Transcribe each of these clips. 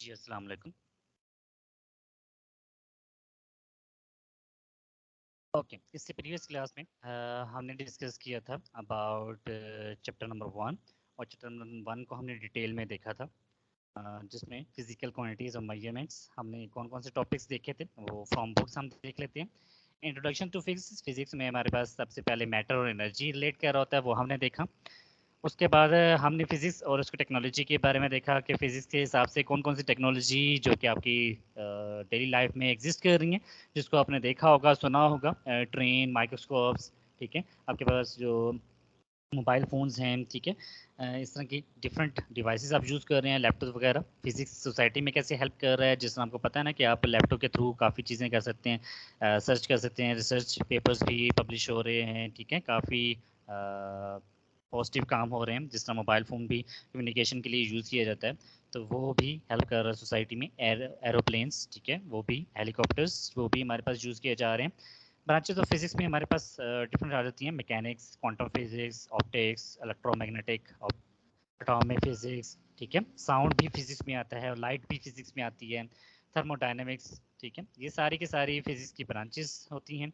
जी, अस्सलाम वालेकुम। ओके, इससे प्रीवियस क्लास में हमने डिस्कस किया था अबाउट चैप्टर नंबर 1 और चैप्टर नंबर 1 को हमने डिटेल में देखा था, जिसमें फिजिकल क्वांटिटीज़ और मेजरमेंट्स हमने कौन-कौन से टॉपिक्स देखे थे वो फ्रॉम बुक्स हम देख लेते हैं। इंट्रोडक्शन टू फिजिक्स, फिजिक्स में हमारे पास सबसे पहले मैटर और एनर्जी रिलेट कर रहा होता है, वो हमने देखा। उसके बाद हमने फिज़िक्स और उसकी टेक्नोलॉजी के बारे में देखा कि फ़िज़िक्स के हिसाब से कौन-कौन सी टेक्नोलॉजी जो कि आपकी डेली लाइफ में एग्ज़िस्ट कर रही हैं, जिसको आपने देखा होगा, सुना होगा, ट्रेन, माइक्रोस्कोप्स, ठीक है? आपके पास जो मोबाइल फ़ोन्स हैं, ठीक है? इस तरह की डिफरेंट डिवाइसेज़ आप यूज़ कर रहे हैं, लैपटॉप वगैरह। फ़िज़िक्स सोसाइटी में कैसे हेल्प कर रहा है, जिस तरह आपको पता है ना कि आप लैपटॉप के थ्रू काफ़ी चीज़ें कर सकते हैं, सर्च कर सकते हैं, रिसर्च पेपर्स भी पब्लिश हो रहे हैं, ठीक है? काफ़ी पॉजिटिव काम हो रहे हैं, जिस तरह मोबाइल फ़ोन भी कम्युनिकेशन के लिए यूज़ किया जाता है, तो वो भी हेल्प कर रहा है सोसाइटी में। एरोप्लेन्स, ठीक है? वो भी हेलीकॉप्टर्स, वो भी हमारे पास यूज़ किए जा रहे हैं। ब्रांचेस ऑफ फिजिक्स में हमारे पास डिफरेंट आ जाती हैं, mechanics, quantum physics, optics, electromagnetic, atomic physics, ठीक है? साउंड भी फिजिक्स में आता है और लाइट भी फिजिक्स में आती है, थर्मोडायनेमिक्स, ठीक है? ये सारी की सारी फिजिक्स की ब्रांचेस होती हैं।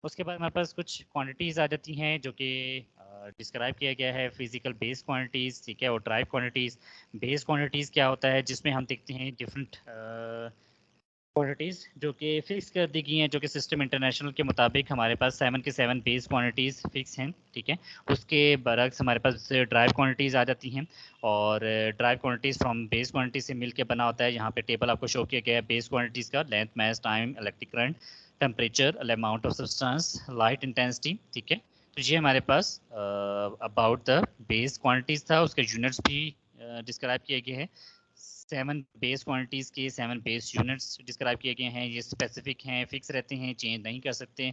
उसके बाद हमारे पास कुछ क्वांटिटीज़ आ जाती हैं जो कि डिस्क्राइब किया गया है, फिजिकल बेस क्वांटिटीज़, ठीक है? और ड्राइव क्वांटिटीज़। बेस क्वांटिटीज़ क्या होता है, जिसमें हम देखते हैं डिफरेंट क्वांटिटीज़ जो कि फिक्स कर दी गई हैं, जो कि सिस्टम इंटरनेशनल के मुताबिक हमारे पास 7 के 7 बेस क्वांटिटीज़ फिक्स हैं, ठीक है? उसके बरक्स हमारे पास ड्राइव क्वांटिटीज़ आ जाती हैं और drive quantities from base quantity से मिलके बना होता है। यहाँ पे टेबल आपको शो किया गया है बेस क्वांटिटीज़ का, length, mass, time, electric current, temperature, amount of substance, light intensity, ठीक है? तो ये हमारे पास अबाउट द बेस क्वांटिटीज़ था, उसके यूनिट्स भी डिस्क्राइब किए गए हैं। 7 बेस क्वांटिटीज़ के 7 बेस यूनिट्स डिस्क्राइब किए गए हैं। ये स्पेसिफिक हैं, फिक्स रहते हैं, चेंज नहीं कर सकते।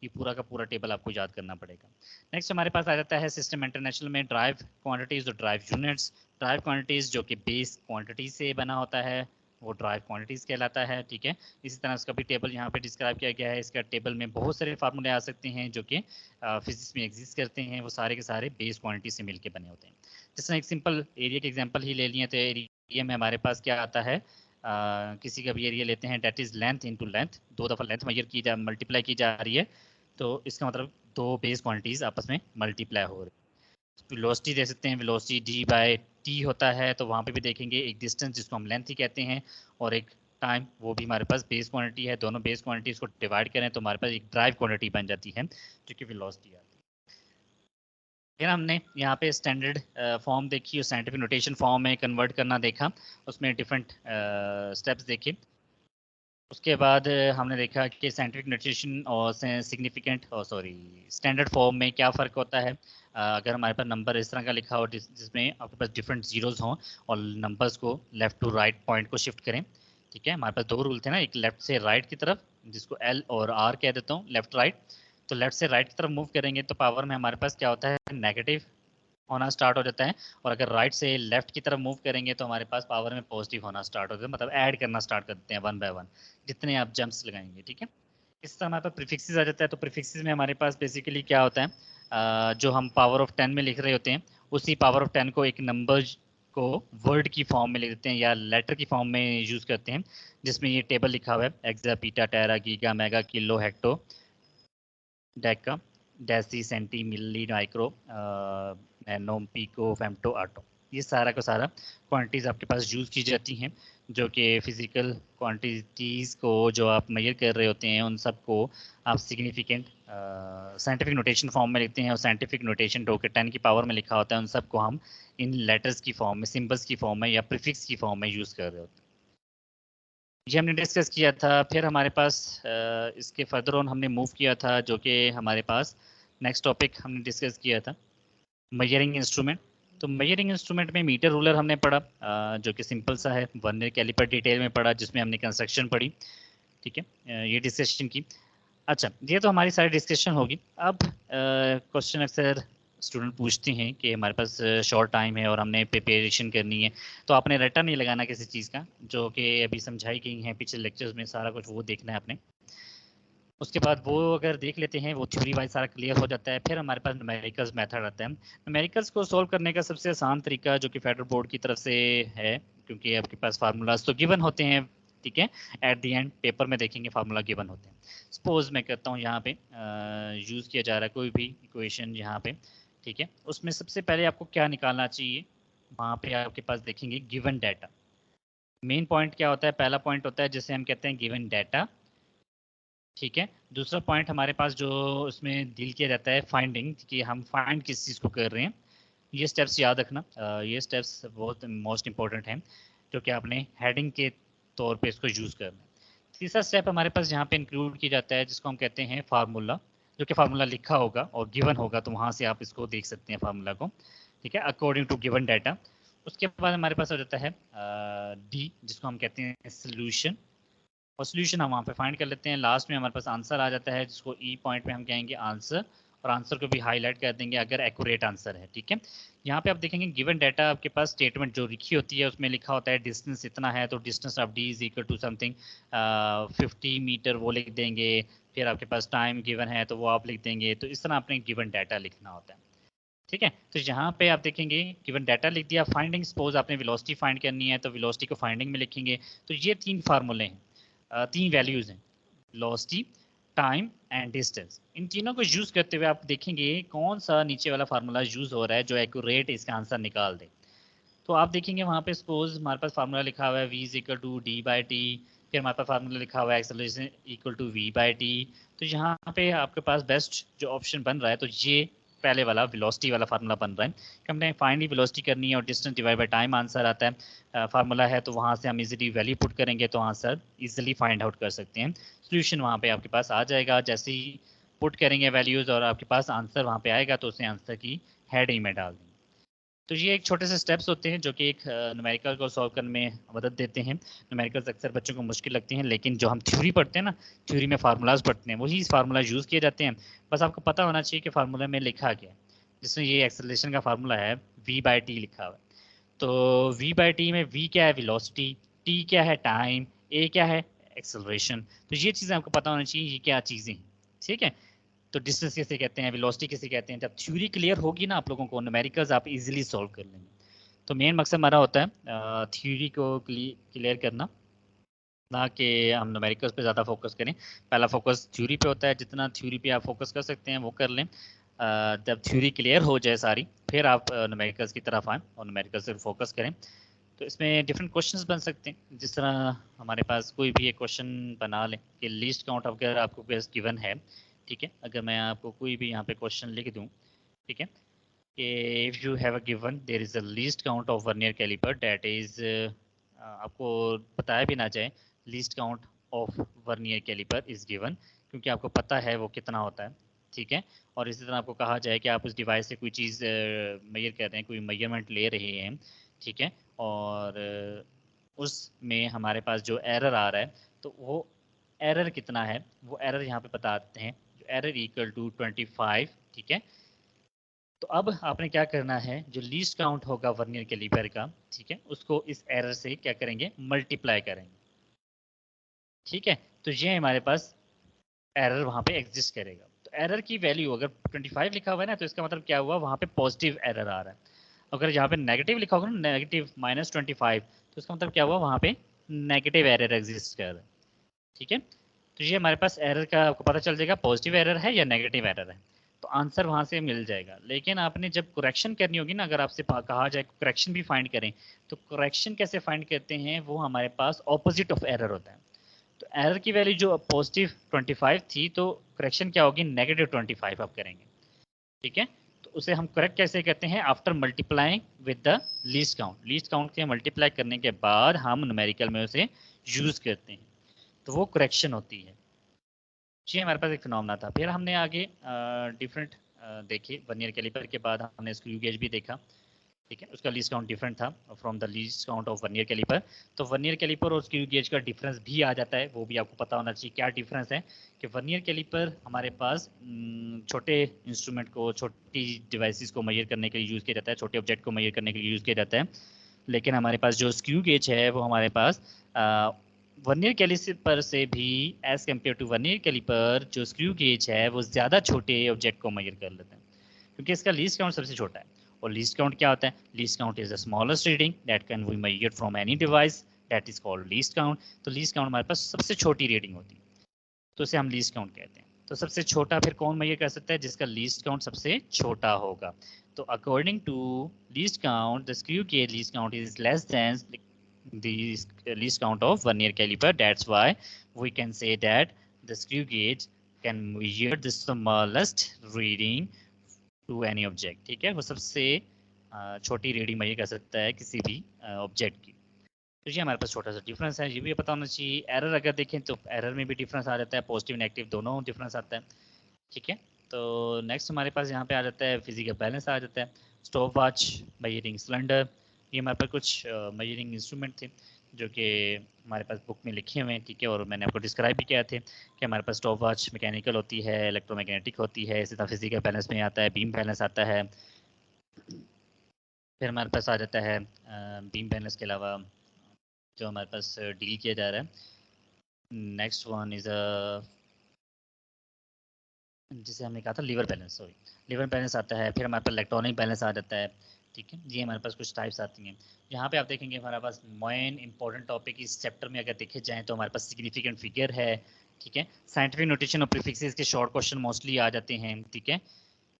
ये पूरा का पूरा टेबल आपको याद करना पड़ेगा। नेक्स्ट हमारे पास आ जाता है सिस्टम इंटरनेशनल में ड्राइव क्वांटिटीज़ और ड्राइव यूनिट्स। ड्राइव क्वांटिटीज़ जो कि बेस क्वांटिटी से बना होता है, वो ड्राइव क्वांटिटीज़ कहलाता है, ठीक है? इसी तरह इसका भी टेबल यहाँ पे डिस्क्राइब किया गया है। इसका टेबल में बहुत सारे फार्मूले आ सकते हैं जो कि फिजिक्स में एग्जिस्ट करते हैं, वो सारे के सारे बेस क्वांटिटी से मिलकर बने होते हैं। जैसे एक सिंपल एरिया के एग्जांपल ही ले लिए, तो एरिया में हमारे पास क्या आता है, किसी का भी एरिया लेते हैं, that is length into length, 2 दफ़ा लेंथ मेजर की जा मल्टीप्लाई की जा रही है, तो इसका मतलब 2 बेस क्वांटिटीज़ आपस में मल्टीप्लाई हो रही है। वेलोसिटी दे सकते हैं, वेलोसिटी डी बाय टी होता है, तो वहाँ पे भी देखेंगे एक डिस्टेंस जिसको हम लेंथ ही कहते हैं और एक टाइम, वो भी हमारे पास बेस क्वांटिटी है। दोनों बेस क्वांटिटीज़ को डिवाइड करें तो हमारे पास एक ड्राइव क्वांटिटी बन जाती है जो कि वेलोसिटी है। फिर हमने यहाँ पे स्टैंडर्ड फॉर्म देखी और साइंटिफिक नोटेशन फॉर्म में कन्वर्ट करना देखा, उसमें डिफरेंट स्टेप्स देखे। उसके बाद हमने देखा कि साइंटिफिक नोटेशन और सिग्निफिकेंट और सॉरी स्टैंडर्ड फॉर्म में क्या फ़र्क होता है। अगर हमारे पास नंबर इस तरह का लिखा हो जिसमें आपके पास डिफरेंट ज़ीरोज़ हों और नंबर्स को लेफ़्ट टू राइट पॉइंट को शिफ्ट करें, ठीक है? हमारे पास 2 रूल थे ना, एक लेफ़्ट से राइट की तरफ जिसको एल और आर कह देता हूँ, लेफ़्ट राइट। तो लेफ़्ट से राइट की तरफ मूव करेंगे तो पावर में हमारे पास क्या होता है, नेगेटिव होना स्टार्ट हो जाता है, और अगर राइट से लेफ्ट की तरफ मूव करेंगे तो हमारे पास पावर में पॉजिटिव होना स्टार्ट हो जाता है, मतलब ऐड करना स्टार्ट कर देते हैं वन बाय वन, जितने आप जंप्स लगाएंगे, ठीक है? इस तरह हमारे पास प्रीफिक्सेस आ जाता है। तो प्रीफिक्सेस में हमारे पास बेसिकली क्या होता है, जो हम पावर ऑफ 10 में लिख रहे होते हैं, उसी पावर ऑफ 10 को एक नंबर को वर्ड की फॉर्म में लिख देते हैं या लेटर की फॉर्म में यूज़ करते हैं, जिसमें ये टेबल लिखा हुआ है, exa, peta, tera, giga, mega, kilo, hecto, deca, deci, centi, milli, micro, nano, pico, femto, atto. ये सारा का सारा क्वांटिटीज़ आपके पास यूज़ की जाती हैं, जो कि फिज़िकल क्वांटिटीज़ को जो आप मेजर कर रहे होते हैं, उन सब को आप सिग्निफिकेंट साइंटिफिक नोटेशन फॉर्म में लिखते हैं, और साइंटिफिक नोटेशन जो कि 10 की पावर में लिखा होता है, उन सबको हम इन लेटर्स की फॉर्म में, सिंबल्स की फॉर्म में या प्रीफिक्स की फॉर्म में यूज़ कर रहे होते हैं। ये हमने डिस्कस किया था। फिर हमारे पास इसके फर्दर ऑन हमने मूव किया था, जो कि हमारे पास नेक्स्ट टॉपिक हमने डिस्कस किया था, मेजरिंग इंस्ट्रूमेंट। तो मेजरिंग इंस्ट्रूमेंट में मीटर रूलर हमने पढ़ा, जो कि सिंपल सा है। वर्नियर कैलिपर डिटेल में पढ़ा, जिसमें हमने कंस्ट्रक्शन पढ़ी, ठीक है? ये डिस्कशन की। अच्छा, ये तो हमारी सारी डिस्कशन होगी। अब क्वेश्चन अक्सर स्टूडेंट पूछते हैं कि हमारे पास शॉर्ट टाइम है और हमने प्रिपरेशन करनी है, तो आपने रट्टा नहीं लगाना किसी चीज़ का, जो कि अभी समझाई गई हैं पिछले लेक्चर्स में, सारा कुछ वो देखना है आपने। उसके बाद वो अगर देख लेते हैं, वो थ्योरी वाइज सारा क्लियर हो जाता है। फिर हमारे पास न्यूमेरिकल्स मेथड आता है। न्यूमेरिकल्स को सॉल्व करने का सबसे आसान तरीका जो कि फेडरल बोर्ड की तरफ से है, क्योंकि आपके पास फार्मूलाज तो गिवन होते हैं, ठीक है, एट द एंड पेपर में देखेंगे फार्मूला गिवन होते हैं। सपोज मैं कहता हूँ यहाँ पे यूज़ किया जा रहा है कोई भी इक्वेशन यहाँ पे, ठीक है, उसमें सबसे पहले आपको क्या निकालना चाहिए, वहाँ पे आपके पास देखेंगे गिवन डाटा। मेन पॉइंट क्या होता है, पहला पॉइंट होता है जिसे हम कहते हैं गिवन डाटा, ठीक है। दूसरा पॉइंट हमारे पास जो उसमें डील किया जाता है फाइंडिंग, कि हम फाइंड किस चीज़ को कर रहे हैं। ये स्टेप्स याद रखना, ये स्टेप्स बहुत मोस्ट इंपॉर्टेंट हैं, जो कि आपने हेडिंग के तौर पे इसको यूज़ करना है। तीसरा स्टेप हमारे पास यहाँ पे इंक्लूड किया जाता है जिसको हम कहते हैं फार्मूला, जो कि फार्मूला लिखा होगा और गिवन होगा, तो वहाँ से आप इसको देख सकते हैं फार्मूला को, ठीक है, अकॉर्डिंग टू गिवन डाटा। उसके बाद हमारे पास हो जाता है डी, जिसको हम कहते हैं सोल्यूशन, और सोल्यूशन हम वहाँ पे फाइंड कर लेते हैं। लास्ट में हमारे पास आंसर आ जाता है, जिसको ई पॉइंट पे हम कहेंगे आंसर, और आंसर को भी हाईलाइट कर देंगे अगर एक्यूरेट आंसर है, ठीक है। यहाँ पे आप देखेंगे गिवन डाटा, आपके पास स्टेटमेंट जो लिखी होती है उसमें लिखा होता है डिस्टेंस इतना है, तो distance of D is equal to something 50 metre, वो लिख देंगे। फिर आपके पास टाइम गिवन है तो वो आप लिख देंगे। तो इस तरह आपने गिवन डाटा लिखना होता है, ठीक है। तो यहाँ पे आप देखेंगे गिवन डाटा लिख दिया। फाइंडिंग, सपोज आपने वेलोसिटी फाइंड करनी है तो वेलोसिटी को फाइंडिंग में लिखेंगे। तो ये 3 फार्मूले हैं, 3 वैल्यूज हैं, वेलोसिटी, टाइम एंड डिस्टेंस। इन तीनों को यूज करते हुए आप देखेंगे कौन सा नीचे वाला फार्मूला यूज हो रहा है जो एक्यूरेट इसका आंसर निकाल दे। तो आप देखेंगे वहाँ पे सपोज हमारे पास फार्मूला लिखा हुआ है v is equal to D by T, फिर हमारे पास फार्मूला लिखा हुआ है acceleration equal to v by T. तो यहाँ पे आपके पास बेस्ट जो ऑप्शन बन रहा है, तो ये पहले वाला वेलोसिटी वाला फार्मूला बन रहा है कि हमने फाइनली वेलोसिटी करनी है और distance divide by time answer आता है। फार्मूला है तो वहाँ से हम इजीली वैल्यू पुट करेंगे तो आंसर इजीली फाइंड आउट कर सकते हैं। सोल्यूशन वहाँ पे आपके पास आ जाएगा, जैसे ही पुट करेंगे वैल्यूज और आपके पास आंसर वहाँ पे आएगा तो उसे आंसर की हेडिंग में डाल देंगे। तो ये एक छोटे से स्टेप्स होते हैं जो कि एक न्यूमेरिकल को सॉल्व करने में मदद देते हैं। न्यूमेरिकल्स अक्सर बच्चों को मुश्किल लगती हैं, लेकिन जो हम थ्योरी पढ़ते हैं ना, थ्योरी में फार्मूलाज पढ़ते हैं, वही फार्मूला यूज़ किए जाते हैं। बस आपको पता होना चाहिए कि फार्मूला में लिखा क्या है। जिसमें ये एक्सेलरेशन का फार्मूला है v बाई टी लिखा हुआ है, तो v बाई टी में v क्या है वेलोसिटी, t क्या है टाइम, a क्या है एक्सेलरेशन। तो ये चीज़ें आपको पता होना चाहिए ये क्या चीज़ें हैं, ठीक है। तो डिस्टेंस किसे कहते हैं, वेलोसिटी किसे कहते हैं। जब थ्योरी क्लियर होगी ना आप लोगों को, न्यूमेरिकल्स आप इजीली सॉल्व कर लेंगे। तो मेन मकसद हमारा होता है थ्योरी को क्लियर करना, ना कि हम न्यूमेरिकल्स पे ज़्यादा फोकस करें। पहला फोकस थ्योरी पे होता है, जितना थ्योरी पे आप फोकस कर सकते हैं वो कर लें। जब थ्योरी क्लियर हो जाए सारी, फिर आप न्यूमेरिकल्स की तरफ आएँ और न्यूमेरिकल्स पर फोकस करें। तो इसमें डिफरेंट क्वेश्चंस बन सकते हैं। जिस तरह हमारे पास कोई भी एक क्वेश्चन बना लें कि लीस्ट काउंट अगर आपको बेस्ट गिवन है, ठीक है, अगर मैं आपको कोई भी यहाँ पे क्वेश्चन लिख दूँ, ठीक है, कि if you have a given there is a least count of vernier calliper that is, आपको बताया भी ना जाए least count of vernier calliper is given, क्योंकि आपको पता है वो कितना होता है, ठीक है। और इसी तरह आपको कहा जाए कि आप उस डिवाइस से कोई चीज़ मेजर कर रहे हैं, कोई मेजरमेंट ले रहे हैं, ठीक है, और उसमें हमारे पास जो एरर आ रहा है, तो वो एरर कितना है, वो एरर यहाँ पे बताते हैं, जो एरर इक्वल टू 25, ठीक है। तो अब आपने क्या करना है, जो लीस्ट काउंट होगा वर्नियर कैलिपर का, ठीक है, उसको इस एरर से क्या करेंगे, मल्टीप्लाई करेंगे, ठीक है। तो ये हमारे पास एरर वहाँ पे एग्जिस्ट करेगा। तो एरर की वैल्यू अगर 25 लिखा हुआ है ना, तो इसका मतलब क्या हुआ, वहाँ पे पॉजिटिव एरर आ रहा है। अगर यहाँ पे नेगेटिव लिखा होगा ना, नेगेटिव -25, तो इसका मतलब क्या हुआ, वहाँ पे नेगेटिव एरर एग्जिस्ट कर रहा है, ठीक है। तो ये हमारे पास एरर का आपको पता चल जाएगा पॉजिटिव एरर है या नेगेटिव एरर है, तो आंसर वहाँ से मिल जाएगा। लेकिन आपने जब करेक्शन करनी होगी ना, अगर आपसे कहा जाए करेक्शन भी फाइंड करें, तो करेक्शन कैसे फाइंड करते हैं, वो हमारे पास ऑपोजिट ऑफ एरर होता है। तो एरर की वैल्यू जो पॉजिटिव 25 थी, तो करेक्शन क्या होगी, नेगेटिव 25 आप करेंगे, ठीक है। तो उसे हम करेक्ट कैसे करते हैं, after multiplying with the least count. Least count के मल्टीप्लाई करने के बाद हम न्यूमेरिकल में उसे यूज करते हैं, तो वो करेक्शन होती है। जी, हमारे पास एक फिनोमेना था। फिर हमने आगे डिफरेंट देखे, वर्नियर कैलिपर के बाद हमने स्क्रू गेज भी देखा, ठीक है। उसका लीस्ट काउंट डिफरेंट था from the least count of vernier calliper. तो वर्नियर कैलिपर और स्क्रू गेज का डिफरेंस भी आ जाता है, वो भी आपको पता होना चाहिए क्या डिफरेंस है। कि वर्नियर कैलिपर हमारे पास छोटे इंस्ट्रूमेंट को, छोटी डिवाइसेस को मेजर करने के लिए यूज़ किया जाता है, छोटे ऑब्जेक्ट को मेजर करने के लिए यूज़ किया जाता है। लेकिन हमारे पास जो स्क्रू गेज है वो हमारे पास वर्नियर कैलिपर से भी, as compare to vernier calliper, जो स्क्रू गेज है वो ज़्यादा छोटे ऑब्जेक्ट को मेजर कर लेते हैं, क्योंकि इसका लीस्ट काउंट सबसे छोटा है। और लीस्ट काउंट क्या होता है? Least count is the smallest reading that can be measured from any device, that is called least count. तो लीस्ट काउंट हमारे पास सबसे छोटी रीडिंग होती है, तो उसे हम लीस्ट काउंट कहते हैं। तो सबसे छोटा फिर कौन मेजर कर सकता है? जिसका लीस्ट काउंट सबसे छोटा होगा। तो according to least count, the screw gauge least count is less than the least count of vernier caliper. That's why we can say that the screw gauge can measure the smallest reading to any object. ठीक है, वो सबसे छोटी reading major कर सकता है किसी भी ऑब्जेक्ट की। तो ये हमारे पास छोटा सा डिफरेंस है, ये भी पता होना चाहिए। एरर अगर देखें तो एरर में भी डिफरेंस आ जाता है, पॉजिटिव नेगेटिव दोनों डिफरेंस आता है। ठीक है, तो नेक्स्ट हमारे पास यहाँ पे आ जाता है फिजिकल बैलेंस आ जाता है। स्टॉप वॉच, मेजरिंग सिलेंडर, ये हमारे पास कुछ मेजरिंग इंस्ट्रूमेंट थे जो कि हमारे पास बुक में लिखे हुए हैं। ठीक है, और मैंने आपको डिस्क्राइब भी किया थे कि हमारे पास स्टॉप वॉच मैकेनिकल होती है, इलेक्ट्रोमैग्नेटिक होती है, इसी तरह फिजिकल बैलेंस में आता है, बीम बैलेंस आता है। फिर हमारे पास आ जाता है बीम बैलेंस के अलावा जो हमारे पास डील किया जा रहा है, नेक्स्ट वन इज जिसे हमने कहा था lever balance, sorry lever balance आता है। फिर हमारे पास इलेक्ट्रॉनिक बैलेंस आ जाता है। ठीक है, ये हमारे पास कुछ टाइप्स आती हैं। यहाँ पे आप देखेंगे हमारे पास मेन इंपॉर्टेंट टॉपिक इस चैप्टर में अगर देखे जाएँ तो हमारे पास सिग्निफिकेंट फिगर है। ठीक है, साइंटिफिक नोटेशन और प्रीफिक्सेस के शॉर्ट क्वेश्चन मोस्टली आ जाते हैं। ठीक है,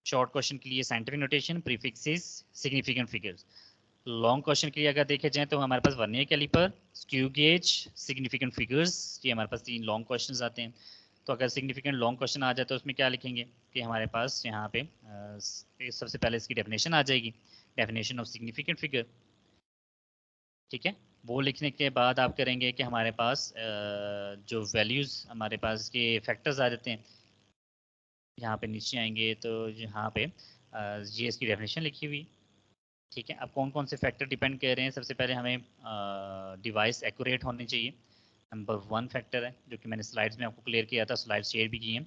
शॉर्ट क्वेश्चन के लिए scientific notation, prefixes, significant figures. Long question के लिए अगर देखे जाए तो हमारे पास vernier calliper, screw gauge, significant figures, ये हमारे पास 3 लॉन्ग क्वेश्चंस आते हैं। तो अगर सिग्निफिकेंट लॉन्ग क्वेश्चन आ जाए तो उसमें क्या लिखेंगे कि हमारे पास यहाँ पे सबसे पहले इसकी डेफिनेशन आ जाएगी, डेफिनेशन ऑफ सिग्निफिकेंट फिगर। ठीक है, वो लिखने के बाद आप करेंगे कि हमारे पास जो वैल्यूज़ हमारे पास के फैक्टर्स आ जाते हैं, यहाँ पे नीचे आएंगे तो यहाँ पे ये इसकी डेफिनेशन लिखी हुई। ठीक है, अब कौन कौन से फैक्टर डिपेंड कर रहे हैं? सबसे पहले हमें डिवाइस एक्यूरेट होनी चाहिए, नंबर 1 फैक्टर है, जो कि मैंने स्लाइड्स में आपको क्लियर किया था, स्लाइड शेयर भी की है।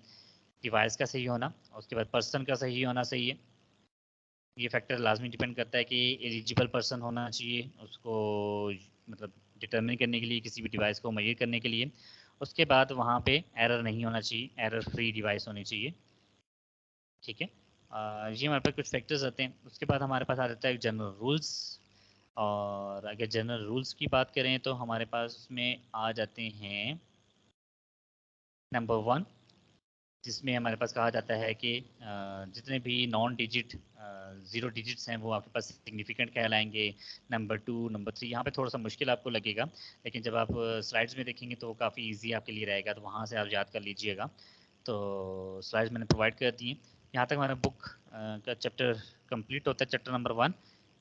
डिवाइस का सही होना, उसके बाद पर्सन का सही होना चाहिए। ये फैक्टर लाजमी डिपेंड करता है कि एलिजिबल पर्सन होना चाहिए उसको, मतलब डिटर्मिन करने के लिए, किसी भी डिवाइस को मेजर करने के लिए। उसके बाद वहाँ पे एरर नहीं होना चाहिए, एरर फ्री डिवाइस होनी चाहिए। ठीक है, ये हमारे पास कुछ फैक्टर्स आते हैं। उसके बाद हमारे पास आ जाता है जनरल रूल्स, और अगर जनरल रूल्स की बात करें तो हमारे पास उसमें आ जाते हैं नंबर 1, जिसमें हमारे पास कहा जाता है कि जितने भी नॉन डिजिट 0 डिजिट्स हैं वो आपके पास सिग्निफिकेंट कहलाएंगे। नंबर 2, नंबर 3, यहाँ पे थोड़ा सा मुश्किल आपको लगेगा, लेकिन जब आप स्लाइड्स में देखेंगे तो काफ़ी ईजी आपके लिए रहेगा, तो वहाँ से आप याद कर लीजिएगा। तो स्लाइड्स मैंने प्रोवाइड कर दी हैं। यहाँ तक हमारा बुक का चैप्टर कंप्लीट होता है, चैप्टर नंबर 1।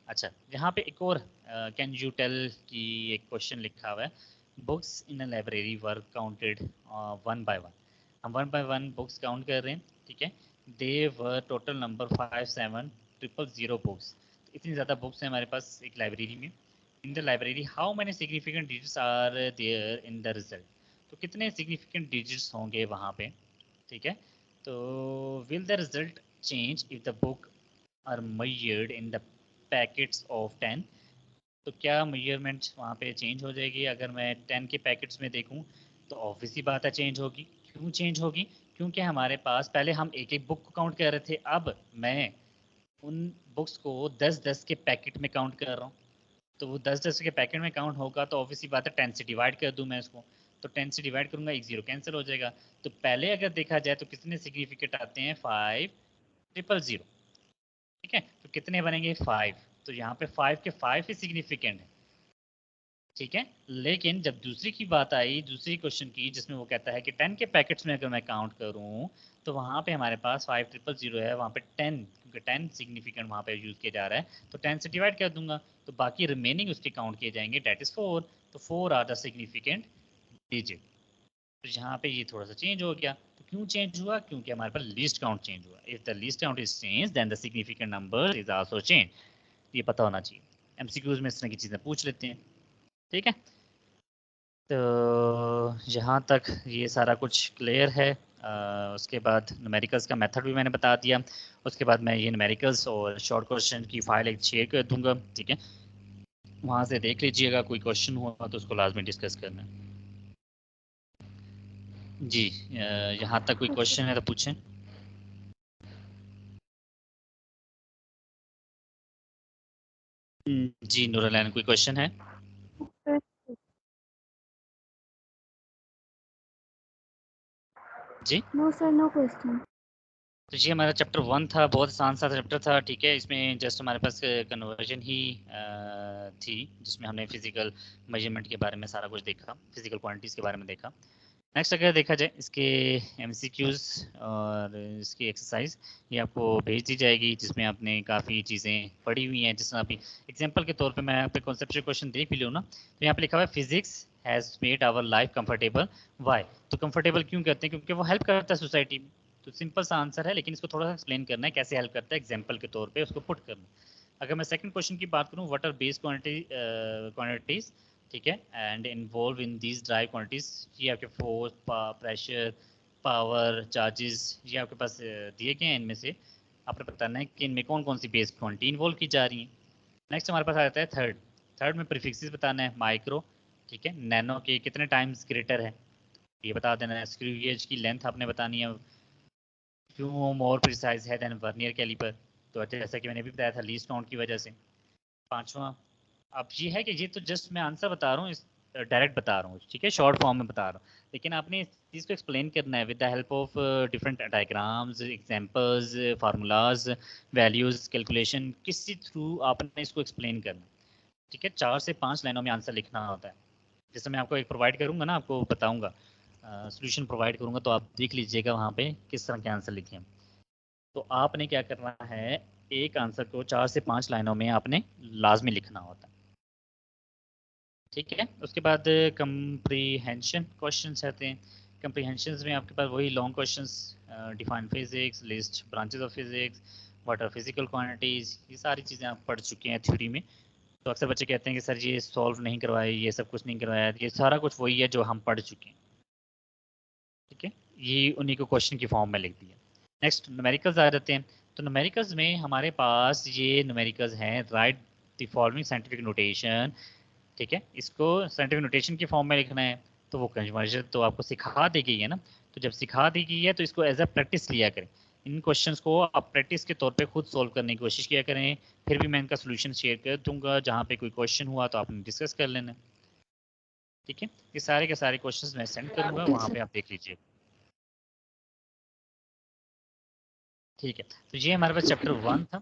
अच्छा, यहाँ पे एक और कैन यू टेल की एक क्वेश्चन लिखा हुआ है, books in a library were counted 1 by 1। हम 1 by 1 बुक्स काउंट कर रहे हैं। ठीक है, they were total number 57000 books. इतनी ज़्यादा बुक्स हैं हमारे पास एक लाइब्रेरी में। In the library how many significant digits are there in the result? तो कितने सिग्निफिकेंट डिजिट्स होंगे वहाँ पे? ठीक है, तो will the result change if the book are measured in the packets of 10? तो क्या मेजरमेंट वहाँ पे चेंज हो जाएगी अगर मैं 10 के पैकेट्स में देखूँ? तो ऑब्वियस सी बात है चेंज होगी। क्यों चेंज होगी? क्योंकि हमारे पास पहले हम एक एक बुक को काउंट कर रहे थे, अब मैं उन बुक्स को 10-10 के पैकेट में काउंट कर रहा हूँ। तो वो 10-10 के पैकेट में काउंट होगा तो ऑब्वियस सी बात है 10 से डिवाइड कर दूँ मैं इसको, तो 10 से डिवाइड करूँगा, एक जीरो कैंसिल हो जाएगा। तो पहले अगर देखा जाए तो कितने सिग्निफिकेंट आते हैं? 5000। ठीक है, तो कितने बनेंगे? 5। तो यहाँ पे 5 के 5 ही सिग्निफिकेंट है। ठीक है, लेकिन जब दूसरी की बात आई, दूसरी क्वेश्चन की, जिसमें वो कहता है कि 10 के पैकेट्स में अगर मैं काउंट करूं तो वहां पे हमारे पास 5000 है, वहां पे 10, क्योंकि 10 सिग्निफिकेंट वहां पे यूज किया जा रहा है, तो 10 से डिवाइड कर दूंगा, तो बाकी रिमेनिंग उसके काउंट किए जाएंगे, डेट इज 4। तो 4 आर द सिग्निफिकेंट डिजिट। तो यहाँ पे ये थोड़ा सा चेंज हो गया। तो क्यों चेंज हुआ? क्योंकि हमारे पास लिस्ट काउंट चेंज हुआ। If the list count is change then the significant number is also change. ये पता होना चाहिए, एमसीक्यूज में इस तरह की चीजें पूछ लेते हैं। ठीक है, तो यहाँ तक ये सारा कुछ क्लियर है। उसके बाद न्यूमेरिकल्स का मेथड भी मैंने बता दिया। उसके बाद मैं ये न्यूमेरिकल्स और शॉर्ट क्वेश्चन की फाइल एक शेयर कर दूंगा। ठीक है, वहाँ से देख लीजिएगा, कोई क्वेश्चन हुआ तो उसको लाजमी डिस्कस करना। जी, यहाँ तक कोई क्वेश्चन है तो पूछें। जी नूरलैन, कोई क्वेश्चन है? जी नो सर, नो क्वेश्चन। तो ये हमारा चैप्टर 1 था, बहुत आसान सा चैप्टर था, ठीक है। इसमें जस्ट हमारे पास कन्वर्जन ही थी, जिसमें हमने फिजिकल मेजरमेंट के बारे में सारा कुछ देखा, फिजिकल क्वांटिटीज़ के बारे में देखा। नेक्स्ट अगर देखा जाए इसके एमसीक्यूज़ और इसकी एक्सरसाइज, ये आपको भेज दी जाएगी, जिसमें आपने काफ़ी चीज़ें पढ़ी हुई हैं। जिसमें अभी एग्जांपल के तौर पे मैं यहाँ पे कॉन्सेप्चुअल क्वेश्चन देख भी लूँ ना, तो यहाँ पे लिखा हुआ है physics has made our life comfortable. Why? तो कंफर्टेबल क्यों कहते हैं? क्योंकि वो हेल्प करता है सोसाइटी में। तो सिंपल सा आंसर है, लेकिन इसको थोड़ा सा एक्सप्लेन करना है कैसे हेल्प करता है, एग्जाम्पल के तौर पर उसको पुट करना। अगर मैं सेकंड क्वेश्चन की बात करूँ, व्हाट आर बेस क्वांटिटीज, ठीक है, and involve in these drive quantities, ये आपके फोर्स, प्रेशर, पावर, चार्जेस, ये आपके पास दिए गए हैं। इनमें से आपने बताना है कि इनमें कौन कौन सी बेस क्वांटिटी इन्वॉल्व की जा रही है। नेक्स्ट हमारे पास आ जाता है थर्ड। थर्ड में प्रीफिक्सेस बताना है, माइक्रो, ठीक है, नैनो के कितने टाइम्स ग्रेटर है ये बता देना है। स्क्रू गेज की लेंथ आपने बतानी है, क्यों मोर प्रिसाइज है देन वर्नियर कैलिपर, तो जैसा कि मैंने भी बताया था लीस्ट काउंट की वजह से। पांचवा, अब ये है कि ये तो जस्ट मैं आंसर बता रहा हूँ, डायरेक्ट बता रहा हूँ, ठीक है, शॉर्ट फॉर्म में बता रहा हूँ, लेकिन आपने इस चीज़ को एक्सप्लेन करना है with the help of different diagrams, examples, formulas, values, calculation, किसी थ्रू आपने इसको एक्सप्लेन करना है, ठीक है। 4 से 5 लाइनों में आंसर लिखना होता है। जैसे मैं आपको एक प्रोवाइड करूंगा ना, आपको बताऊंगा, सोल्यूशन प्रोवाइड करूंगा, तो आप देख लीजिएगा वहाँ पे किस तरह के आंसर लिखे हैं। तो आपने क्या करना है, एक आंसर को 4 से 5 लाइनों में आपने लाजमी लिखना होता है, ठीक है। उसके बाद कंप्रीहेंशन क्वेश्चंस आते हैं। कंप्रीहेंशन में आपके पास वही long questions, define physics, list branches of physics, what are physical quantities, ये सारी चीज़ें आप पढ़ चुके हैं थ्योरी में। तो अक्सर बच्चे कहते हैं कि सर ये सॉल्व नहीं करवाए, ये सब कुछ नहीं करवाया, ये सारा कुछ वही है जो हम पढ़ चुके हैं, ठीक है। ये उन्हीं को क्वेश्चन की फॉर्म में लिख दिया। नेक्स्ट न्यूमेरिकल्स आ जाते हैं। तो न्यूमेरिकल्स में हमारे पास ये न्यूमेरिकल्स हैं, right the following scientific notation, ठीक है। इसको साइंटिफिक नोटेशन की फॉर्म में लिखना है। तो वो कन्वर्जन तो आपको सिखा दी गई है ना, तो जब सिखा दी गई है तो इसको एज अ प्रैक्टिस लिया करें। इन क्वेश्चंस को आप प्रैक्टिस के तौर पे खुद सॉल्व करने की कोशिश किया करें। फिर भी मैं इनका सोल्यूशन शेयर कर दूंगा, जहाँ पे कोई क्वेश्चन हुआ तो आपने डिस्कस कर लेना, ठीक है। ये सारे के सारे क्वेश्चंस मैं सेंड करूंगा, ओके वहाँ सर। पे आप देख लीजिए, ठीक है। तो ये हमारे पास चैप्टर 1 था।